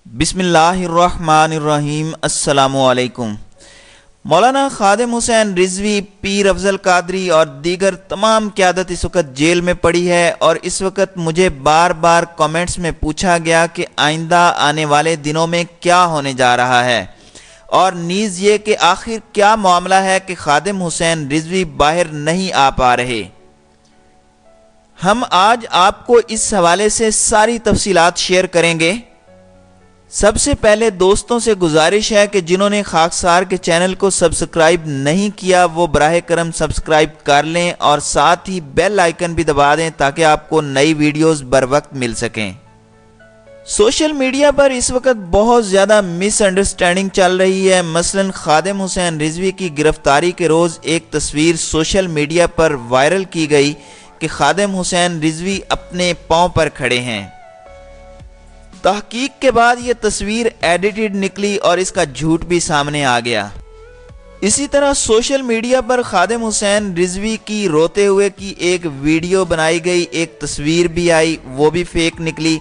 بسم اللہ الرحمن الرحیم۔ السلام علیکم۔ مولانا خادم حسین رضوی، پیر افضل قادری اور دیگر تمام قیادت اس وقت جیل میں پڑی ہے، اور اس وقت مجھے بار بار کامنٹس میں پوچھا گیا کہ آئندہ آنے والے دنوں میں کیا ہونے جا رہا ہے، اور نیز یہ کہ آخر کیا معاملہ ہے کہ خادم حسین رضوی باہر نہیں آ پا رہے۔ ہم آج آپ کو اس حوالے سے ساری تفصیلات شیئر کریں گے۔ سب سے پہلے دوستوں سے گزارش ہے کہ جنہوں نے خاکسار کے چینل کو سبسکرائب نہیں کیا وہ براہ کرم سبسکرائب کر لیں، اور ساتھ ہی بیل آئیکن بھی دبا دیں تاکہ آپ کو نئی ویڈیوز بر وقت مل سکیں۔ سوشل میڈیا پر اس وقت بہت زیادہ مس انڈرسٹینڈنگ چل رہی ہے۔ مثلا خادم حسین رضوی کی گرفتاری کے روز ایک تصویر سوشل میڈیا پر وائرل کی گئی کہ خادم حسین رضوی اپنے پاؤں پر کھڑے ہیں۔ تحقیق کے بعد یہ تصویر ایڈیٹڈ نکلی اور اس کا جھوٹ بھی سامنے آ گیا۔ اسی طرح سوشل میڈیا پر خادم حسین رضوی کی روتے ہوئے کی ایک ویڈیو بنائی گئی، ایک تصویر بھی آئی، وہ بھی فیک نکلی۔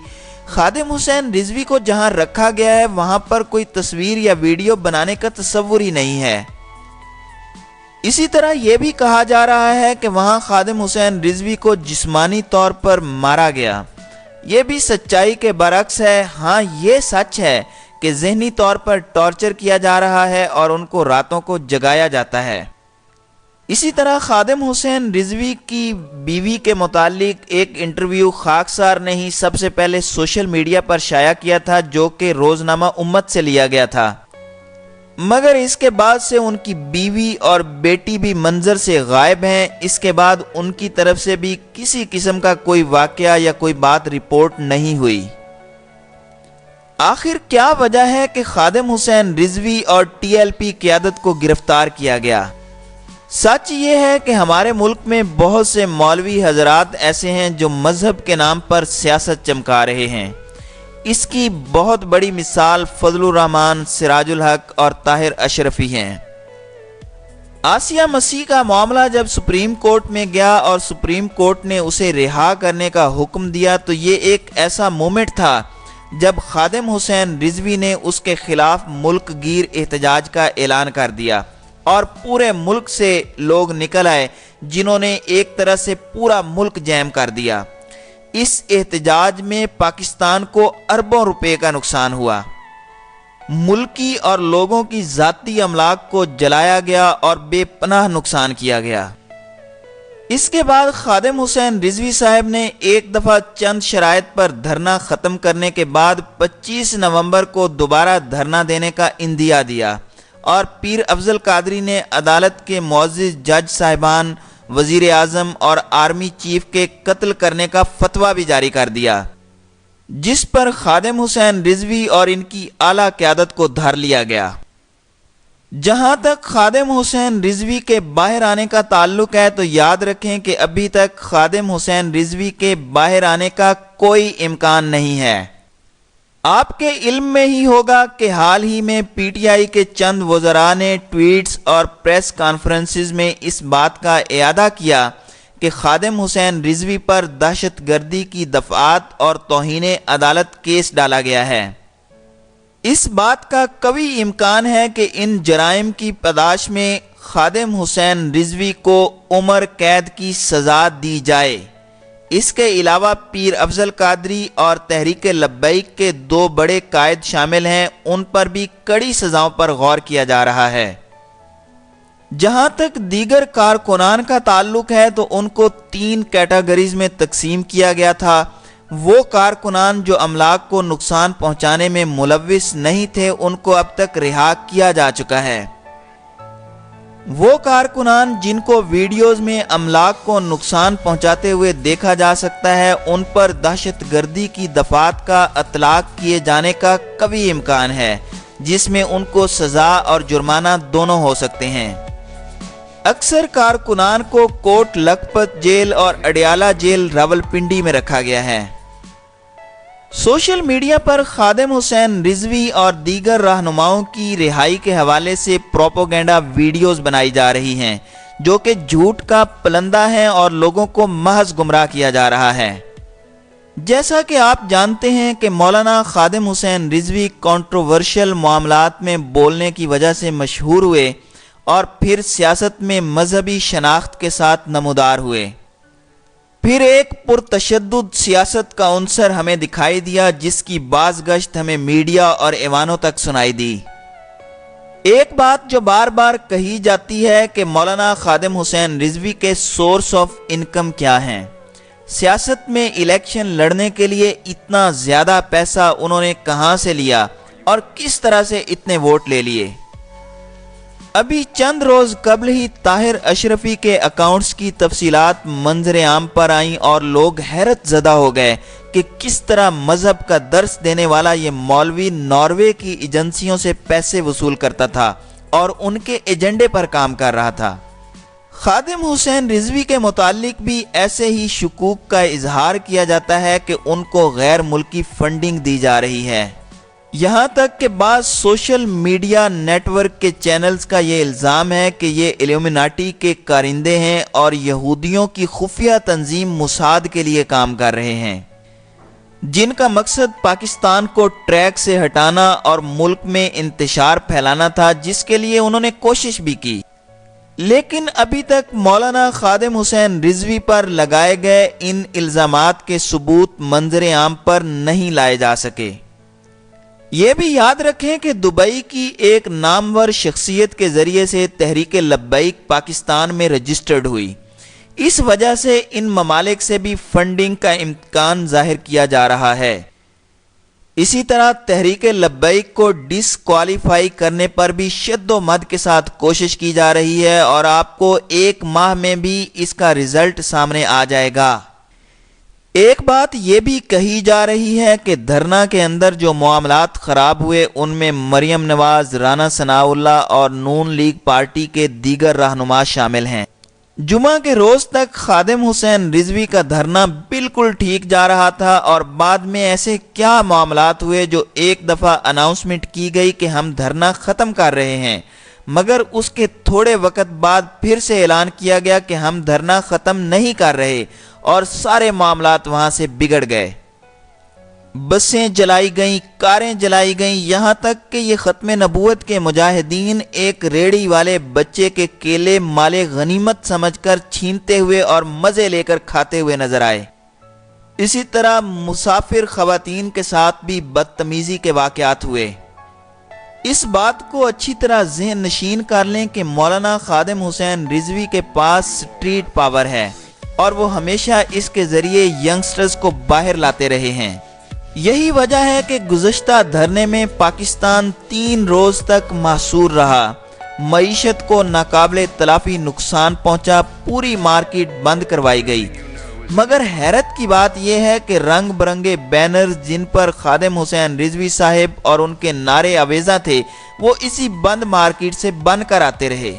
خادم حسین رضوی کو جہاں رکھا گیا ہے وہاں پر کوئی تصویر یا ویڈیو بنانے کا تصور ہی نہیں ہے۔ اسی طرح یہ بھی کہا جا رہا ہے کہ وہاں خادم حسین رضوی کو جسمانی طور پر مارا گیا۔ یہ بھی سچائی کے برعکس ہے۔ ہاں، یہ سچ ہے کہ ذہنی طور پر ٹارچر کیا جا رہا ہے اور ان کو راتوں کو جگایا جاتا ہے۔ اسی طرح خادم حسین رضوی کی بیوی کے متعلق ایک انٹرویو خاکسار نے ہی سب سے پہلے سوشل میڈیا پر شائع کیا تھا، جو کہ روزنامہ امت سے لیا گیا تھا، مگر اس کے بعد سے ان کی بیوی اور بیٹی بھی منظر سے غائب ہیں۔ اس کے بعد ان کی طرف سے بھی کسی قسم کا کوئی واقعہ یا کوئی بات رپورٹ نہیں ہوئی۔ آخر کیا وجہ ہے کہ خادم حسین رضوی اور ٹی ایل پی قیادت کو گرفتار کیا گیا؟ سچ یہ ہے کہ ہمارے ملک میں بہت سے مولوی حضرات ایسے ہیں جو مذہب کے نام پر سیاست چمکا رہے ہیں۔ اس کی بہت بڑی مثال فضل الرحمان، سراج الحق اور طاہر اشرفی ہیں۔ آسیہ مسیح کا معاملہ جب سپریم کورٹ میں گیا اور سپریم کورٹ نے اسے رہا کرنے کا حکم دیا تو یہ ایک ایسا مومنٹ تھا جب خادم حسین رضوی نے اس کے خلاف ملک گیر احتجاج کا اعلان کر دیا، اور پورے ملک سے لوگ نکل آئے جنہوں نے ایک طرح سے پورا ملک جیم کر دیا۔ اس احتجاج میں پاکستان کو اربوں روپے کا نقصان ہوا۔ ملکی اور لوگوں کی ذاتی املاک کو جلایا گیا اور بے پناہ نقصان کیا گیا۔ اس کے بعد خادم حسین رضوی صاحب نے ایک دفعہ چند شرائط پر دھرنا ختم کرنے کے بعد 25 نومبر کو دوبارہ دھرنا دینے کا اندیا دیا، اور پیر افضل قادری نے عدالت کے معزز جج صاحبان، وزیر اعظم اور آرمی چیف کے قتل کرنے کا فتویٰ بھی جاری کر دیا، جس پر خادم حسین رضوی اور ان کی اعلیٰ قیادت کو دھر لیا گیا۔ جہاں تک خادم حسین رضوی کے باہر آنے کا تعلق ہے تو یاد رکھیں کہ ابھی تک خادم حسین رضوی کے باہر آنے کا کوئی امکان نہیں ہے۔ آپ کے علم میں ہی ہوگا کہ حال ہی میں پی ٹی آئی کے چند وزراء نے ٹویٹس اور پریس کانفرنسز میں اس بات کا اعادہ کیا کہ خادم حسین رضوی پر دہشت گردی کی دفعات اور توہین عدالت کیس ڈالا گیا ہے۔ اس بات کا قوی امکان ہے کہ ان جرائم کی پاداش میں خادم حسین رضوی کو عمر قید کی سزا دی جائے۔ اس کے علاوہ پیر افضل قادری اور تحریک لبیک کے 2 بڑے قائد شامل ہیں، ان پر بھی کڑی سزاؤں پر غور کیا جا رہا ہے۔ جہاں تک دیگر کارکنان کا تعلق ہے تو ان کو 3 کیٹیگریز میں تقسیم کیا گیا تھا۔ وہ کارکنان جو املاک کو نقصان پہنچانے میں ملوث نہیں تھے ان کو اب تک رہا کیا جا چکا ہے۔ وہ کارکنان جن کو ویڈیوز میں املاک کو نقصان پہنچاتے ہوئے دیکھا جا سکتا ہے ان پر دہشت گردی کی دفعات کا اطلاق کیے جانے کا قوی امکان ہے، جس میں ان کو سزا اور جرمانہ دونوں ہو سکتے ہیں۔ اکثر کارکنان کو کوٹ لکھپت جیل اور اڈیالہ جیل راولپنڈی میں رکھا گیا ہے۔ سوشل میڈیا پر خادم حسین رضوی اور دیگر رہنماؤں کی رہائی کے حوالے سے پروپیگنڈا ویڈیوز بنائی جا رہی ہیں جو کہ جھوٹ کا پلندہ ہیں اور لوگوں کو محض گمراہ کیا جا رہا ہے۔ جیسا کہ آپ جانتے ہیں کہ مولانا خادم حسین رضوی کنٹروورشل معاملات میں بولنے کی وجہ سے مشہور ہوئے اور پھر سیاست میں مذہبی شناخت کے ساتھ نمودار ہوئے۔ پھر ایک پرتشدد سیاست کا عنصر ہمیں دکھائی دیا جس کی باز گشت ہمیں میڈیا اور ایوانوں تک سنائی دی۔ ایک بات جو بار بار کہی جاتی ہے کہ مولانا خادم حسین رضوی کے سورس آف انکم کیا ہیں، سیاست میں الیکشن لڑنے کے لیے اتنا زیادہ پیسہ انہوں نے کہاں سے لیا اور کس طرح سے اتنے ووٹ لے لیے۔ ابھی چند روز قبل ہی طاہر اشرفی کے اکاؤنٹس کی تفصیلات منظر عام پر آئیں اور لوگ حیرت زدہ ہو گئے کہ کس طرح مذہب کا درس دینے والا یہ مولوی ناروے کی ایجنسیوں سے پیسے وصول کرتا تھا اور ان کے ایجنڈے پر کام کر رہا تھا۔ خادم حسین رضوی کے متعلق بھی ایسے ہی شکوک کا اظہار کیا جاتا ہے کہ ان کو غیر ملکی فنڈنگ دی جا رہی ہے۔ یہاں تک کہ بعض سوشل میڈیا نیٹ ورک کے چینلز کا یہ الزام ہے کہ یہ ایلومیناٹی کے کارندے ہیں اور یہودیوں کی خفیہ تنظیم موساد کے لیے کام کر رہے ہیں، جن کا مقصد پاکستان کو ٹریک سے ہٹانا اور ملک میں انتشار پھیلانا تھا، جس کے لیے انہوں نے کوشش بھی کی، لیکن ابھی تک مولانا خادم حسین رضوی پر لگائے گئے ان الزامات کے ثبوت منظر عام پر نہیں لائے جا سکے۔ یہ بھی یاد رکھیں کہ دبئی کی ایک نامور شخصیت کے ذریعے سے تحریک لبیک پاکستان میں رجسٹرڈ ہوئی، اس وجہ سے ان ممالک سے بھی فنڈنگ کا امکان ظاہر کیا جا رہا ہے۔ اسی طرح تحریک لبیک کو ڈسکوالیفائی کرنے پر بھی شد و مد کے ساتھ کوشش کی جا رہی ہے اور آپ کو 1 ماہ میں بھی اس کا رزلٹ سامنے آ جائے گا۔ ایک بات یہ بھی کہی جا رہی ہے کہ دھرنا کے اندر جو معاملات خراب ہوئے ان میں مریم نواز، رانا ثناء اللہ اور نون لیگ پارٹی کے دیگر رہنما شامل ہیں۔ جمعہ کے روز تک خادم حسین رضوی کا دھرنا بالکل ٹھیک جا رہا تھا اور بعد میں ایسے کیا معاملات ہوئے جو ایک دفعہ اناؤنسمنٹ کی گئی کہ ہم دھرنا ختم کر رہے ہیں، مگر اس کے تھوڑے وقت بعد پھر سے اعلان کیا گیا کہ ہم دھرنا ختم نہیں کر رہے اور سارے معاملات وہاں سے بگڑ گئے۔ بسیں جلائی گئیں، کاریں جلائی گئیں، یہاں تک کہ یہ ختم نبوت کے مجاہدین ایک ریڑھی والے بچے کے کیلے مال غنیمت سمجھ کر چھینتے ہوئے اور مزے لے کر کھاتے ہوئے نظر آئے۔ اسی طرح مسافر خواتین کے ساتھ بھی بدتمیزی کے واقعات ہوئے۔ اس بات کو اچھی طرح ذہن نشین کر لیں کہ مولانا خادم حسین رضوی کے پاس سٹریٹ پاور ہے اور وہ ہمیشہ اس کے ذریعے ینگسٹرز کو باہر لاتے رہے ہیں۔ یہی وجہ ہے کہ گزشتہ دھرنے میں پاکستان 3 روز تک محصور رہا، معیشت کو ناقابل تلافی نقصان پہنچا، پوری مارکیٹ بند کروائی گئی، مگر حیرت کی بات یہ ہے کہ رنگ برنگے بینرز جن پر خادم حسین رضوی صاحب اور ان کے نعرے آویزاں تھے وہ اسی بند مارکیٹ سے بن کر آتے رہے۔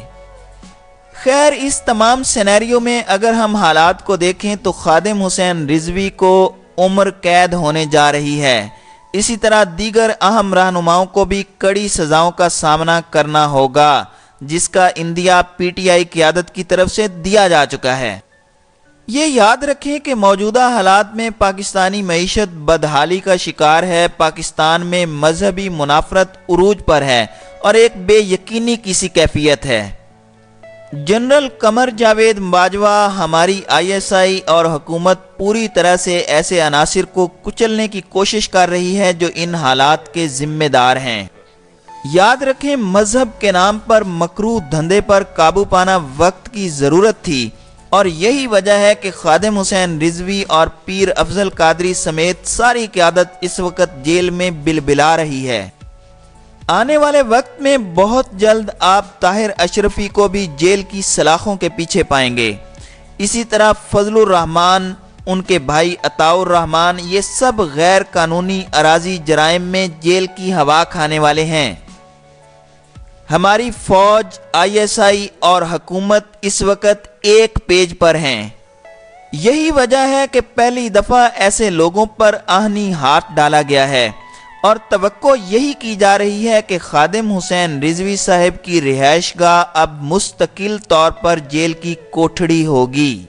خیر، اس تمام سینیریو میں اگر ہم حالات کو دیکھیں تو خادم حسین رضوی کو عمر قید ہونے جا رہی ہے، اسی طرح دیگر اہم رہنماؤں کو بھی کڑی سزاؤں کا سامنا کرنا ہوگا، جس کا اندیا پی ٹی آئی قیادت کی طرف سے دیا جا چکا ہے۔ یہ یاد رکھیں کہ موجودہ حالات میں پاکستانی معیشت بدحالی کا شکار ہے، پاکستان میں مذہبی منافرت عروج پر ہے اور ایک بے یقینی کی سی کیفیت ہے۔ جنرل قمر جاوید باجوہ، ہماری ISI اور حکومت پوری طرح سے ایسے عناصر کو کچلنے کی کوشش کر رہی ہے جو ان حالات کے ذمہ دار ہیں۔ یاد رکھیں، مذہب کے نام پر مکروہ دھندے پر قابو پانا وقت کی ضرورت تھی اور یہی وجہ ہے کہ خادم حسین رضوی اور پیر افضل قادری سمیت ساری قیادت اس وقت جیل میں بلبلا رہی ہے۔ آنے والے وقت میں بہت جلد آپ طاہر اشرفی کو بھی جیل کی سلاخوں کے پیچھے پائیں گے۔ اسی طرح فضل الرحمان، ان کے بھائی عطاء الرحمان، یہ سب غیر قانونی اراضی جرائم میں جیل کی ہوا کھانے والے ہیں۔ ہماری فوج، ISI اور حکومت اس وقت ایک پیج پر ہیں۔ یہی وجہ ہے کہ پہلی دفعہ ایسے لوگوں پر آہنی ہاتھ ڈالا گیا ہے اور توقع یہی کی جا رہی ہے کہ خادم حسین رضوی صاحب کی رہائش گاہ اب مستقل طور پر جیل کی کوٹھڑی ہوگی۔